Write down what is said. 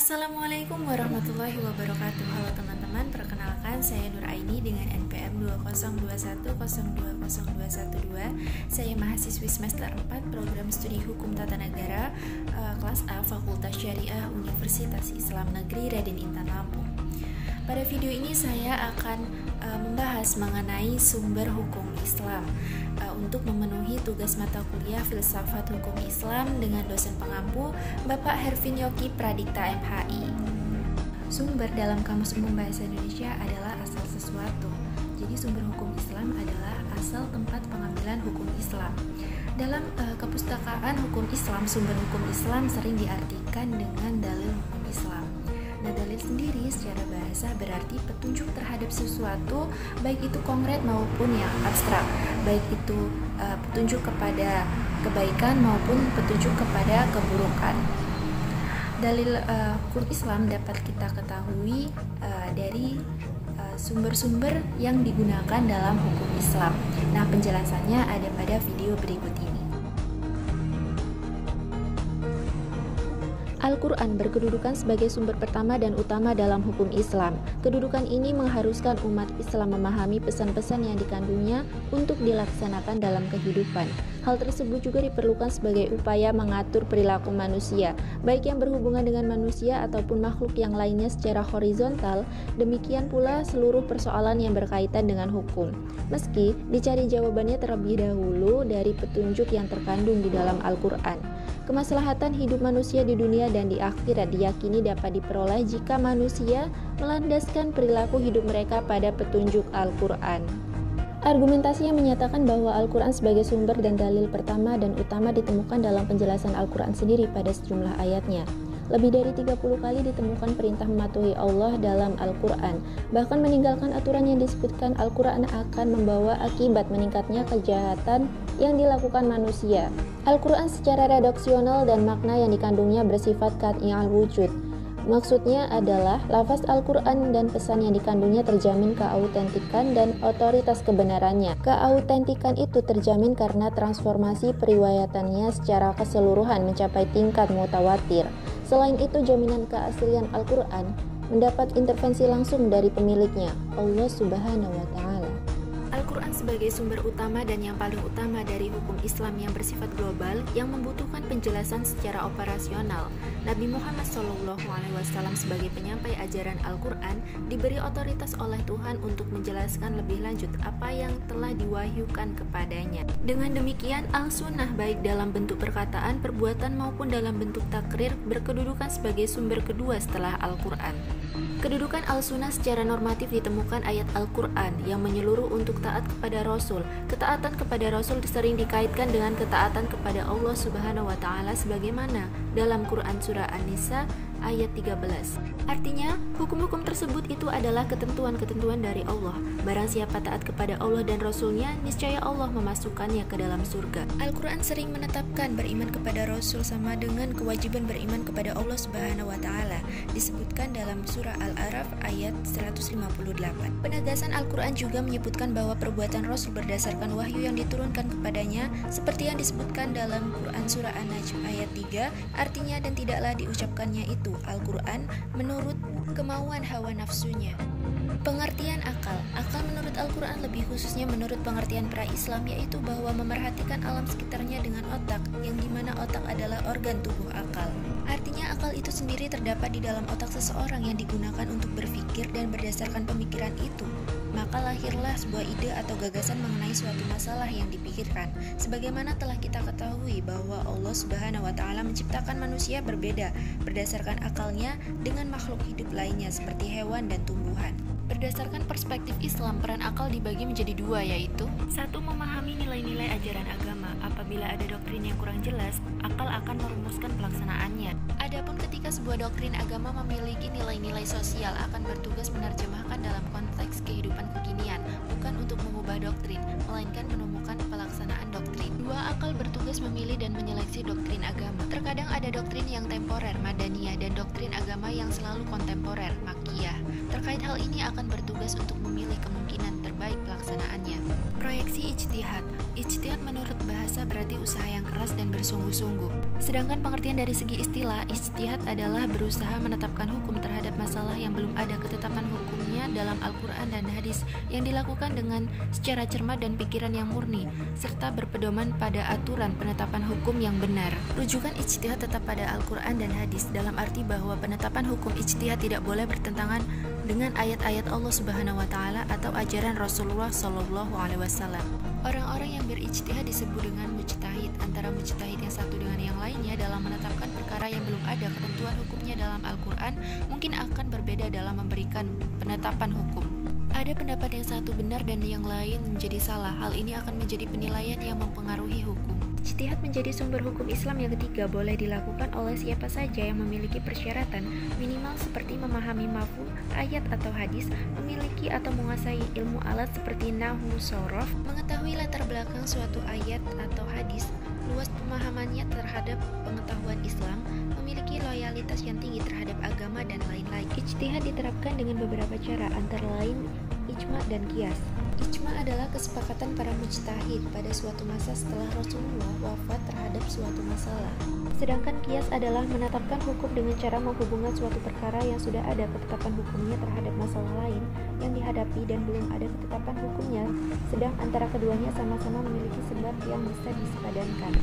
Assalamualaikum warahmatullahi wabarakatuh. Halo teman-teman, perkenalkan saya Nur Aini dengan NPM 20210202012. Saya mahasiswi semester 4 program studi Hukum Tata Negara kelas A Fakultas Syariah Universitas Islam Negeri Raden Intan Lampung. Pada video ini saya akan membahas mengenai sumber hukum Islam untuk memenuhi tugas mata kuliah Filsafat Hukum Islam dengan dosen pengampu Bapak Hervin Yoki Pradikta MHI. Sumber dalam Kamus Umum Bahasa Indonesia adalah asal sesuatu. Jadi sumber hukum Islam adalah asal tempat pengambilan hukum Islam. Dalam kepustakaan hukum Islam, sumber hukum Islam sering diartikan dengan dalil hukum Islam. Nah, dalil sendiri secara bahasa berarti petunjuk terhadap sesuatu, baik itu konkret maupun yang abstrak, baik itu petunjuk kepada kebaikan maupun petunjuk kepada keburukan. Dalil hukum Islam dapat kita ketahui dari sumber-sumber yang digunakan dalam hukum Islam. Nah, penjelasannya ada pada video berikut ini. Al-Quran berkedudukan sebagai sumber pertama dan utama dalam hukum Islam. Kedudukan ini mengharuskan umat Islam memahami pesan-pesan yang dikandungnya untuk dilaksanakan dalam kehidupan. Hal tersebut juga diperlukan sebagai upaya mengatur perilaku manusia, baik yang berhubungan dengan manusia ataupun makhluk yang lainnya secara horizontal. Demikian pula seluruh persoalan yang berkaitan dengan hukum. Meski dicari jawabannya terlebih dahulu dari petunjuk yang terkandung di dalam Al-Quran. Kemaslahatan hidup manusia di dunia dan di akhirat diyakini dapat diperoleh jika manusia melandaskan perilaku hidup mereka pada petunjuk Al-Quran. Argumentasinya menyatakan bahwa Al-Quran sebagai sumber dan dalil pertama dan utama ditemukan dalam penjelasan Al-Quran sendiri pada sejumlah ayatnya. Lebih dari 30 kali ditemukan perintah mematuhi Allah dalam Al-Quran. Bahkan meninggalkan aturan yang disebutkan Al-Quran akan membawa akibat meningkatnya kejahatan yang dilakukan manusia. Al-Quran secara redaksional dan makna yang dikandungnya bersifat qat'iyul wujud. Maksudnya adalah lafaz Al-Quran dan pesan yang dikandungnya terjamin keautentikan dan otoritas kebenarannya. Keautentikan itu terjamin karena transformasi periwayatannya secara keseluruhan mencapai tingkat mutawatir. Selain itu, jaminan keaslian Al-Quran mendapat intervensi langsung dari pemiliknya, Allah Subhanahu wa Ta'ala. Al-Quran sebagai sumber utama dan yang paling utama dari hukum Islam yang bersifat global yang membutuhkan penjelasan secara operasional. Nabi Muhammad SAW sebagai penyampai ajaran Al-Quran diberi otoritas oleh Tuhan untuk menjelaskan lebih lanjut apa yang telah diwahyukan kepadanya. Dengan demikian, Al-Sunnah baik dalam bentuk perkataan, perbuatan maupun dalam bentuk takrir berkedudukan sebagai sumber kedua setelah Al-Quran. Kedudukan Al-Sunnah secara normatif ditemukan ayat Al-Quran yang menyeluruh untuk taat kepada Rasul. Ketaatan kepada Rasul sering dikaitkan dengan ketaatan kepada Allah Subhanahu wa Ta'ala sebagaimana dalam Quran Surah An-Nisa ayat 13. Artinya, hukum-hukum tersebut itu adalah ketentuan-ketentuan dari Allah. Barang siapa taat kepada Allah dan Rasul-Nya, niscaya Allah memasukkannya ke dalam surga. Al-Quran sering menetapkan beriman kepada Rasul sama dengan kewajiban beriman kepada Allah Subhanahu wa Ta'ala. Disebutkan dalam surah Al-A'raf ayat 158. Penegasan Al-Quran juga menyebutkan bahwa perbuatan Rasul berdasarkan wahyu yang diturunkan kepadanya, seperti yang disebutkan dalam Quran surah An-Najm ayat 3, artinya dan tidaklah diucapkannya itu Al-Quran menurut kemauan hawa nafsunya. Pengertian akal. Akal menurut Al-Quran lebih khususnya menurut pengertian pra-Islam yaitu bahwa memerhatikan alam sekitarnya dengan otak, yang dimana otak adalah organ tubuh akal. Artinya akal itu sendiri terdapat di dalam otak seseorang yang digunakan untuk berpikir dan berdasarkan pemikiran itu maka lahirlah sebuah ide atau gagasan mengenai suatu masalah yang dipikirkan. Sebagaimana telah kita ketahui bahwa Allah Subhanahu wa Ta'ala menciptakan manusia berbeda berdasarkan akalnya dengan makhluk hidup lainnya seperti hewan dan tumbuhan. Berdasarkan perspektif Islam, peran akal dibagi menjadi dua, yaitu 1. Memahami nilai-nilai ajaran agama. Apabila ada doktrin yang kurang jelas, akal akan merumuskan pelaksanaannya. Adapun ketika sebuah doktrin agama memiliki nilai-nilai sosial, akan bertugas menerjemahkan dalam konteks kehidupan kekinian, bukan untuk mengubah doktrin, melainkan menemukan pelaksanaan doktrin. 2. Akal bertugas memilih dan menyeleksi doktrin agama. Terkadang ada doktrin yang temporer, madaniyah, dan doktrin agama yang selalu kontemporer, makiyah. Terkait hal ini akan bertugas untuk memilih kemungkinan terbaik pelaksanaannya. Proyeksi Definisi ijtihad. Ijtihad menurut bahasa berarti usaha yang keras dan bersungguh-sungguh. Sedangkan pengertian dari segi istilah, ijtihad adalah berusaha menetapkan hukum terhadap masalah yang belum ada ketetapan hukumnya dalam Al-Quran dan hadis, yang dilakukan dengan secara cermat dan pikiran yang murni, serta berpedoman pada aturan penetapan hukum yang benar. Rujukan ijtihad tetap pada Al-Quran dan hadis, dalam arti bahwa penetapan hukum ijtihad tidak boleh bertentangan dengan ayat-ayat Allah Subhanahu wa taala atau ajaran Rasulullah Shallallahu alaihi wasallam. Orang-orang yang berijtihad disebut dengan mujtahid. Antara mujtahid yang satu dengan yang lainnya dalam menetapkan perkara yang belum ada ketentuan hukumnya dalam Al-Qur'an mungkin akan berbeda dalam memberikan penetapan hukum. Ada pendapat yang satu benar dan yang lain menjadi salah. Hal ini akan menjadi penilaian yang mempengaruhi hukum. Ijtihad menjadi sumber hukum Islam yang ketiga boleh dilakukan oleh siapa saja yang memiliki persyaratan minimal seperti memahami mafhum ayat atau hadis, memiliki atau menguasai ilmu alat seperti nahwu, shorof, mengetahui latar belakang suatu ayat atau hadis, luas pemahamannya terhadap pengetahuan Islam, memiliki loyalitas yang tinggi terhadap agama, dan lain-lain. Ijtihad diterapkan dengan beberapa cara, antara lain ijma dan qiyas. Ijma adalah kesepakatan para mujtahid pada suatu masa setelah Rasulullah wafat terhadap suatu masalah. Sedangkan qiyas adalah menetapkan hukum dengan cara menghubungkan suatu perkara yang sudah ada ketetapan hukumnya terhadap masalah lain yang dihadapi dan belum ada ketetapan hukumnya, sedang antara keduanya sama-sama memiliki sebab yang bisa disepadankan.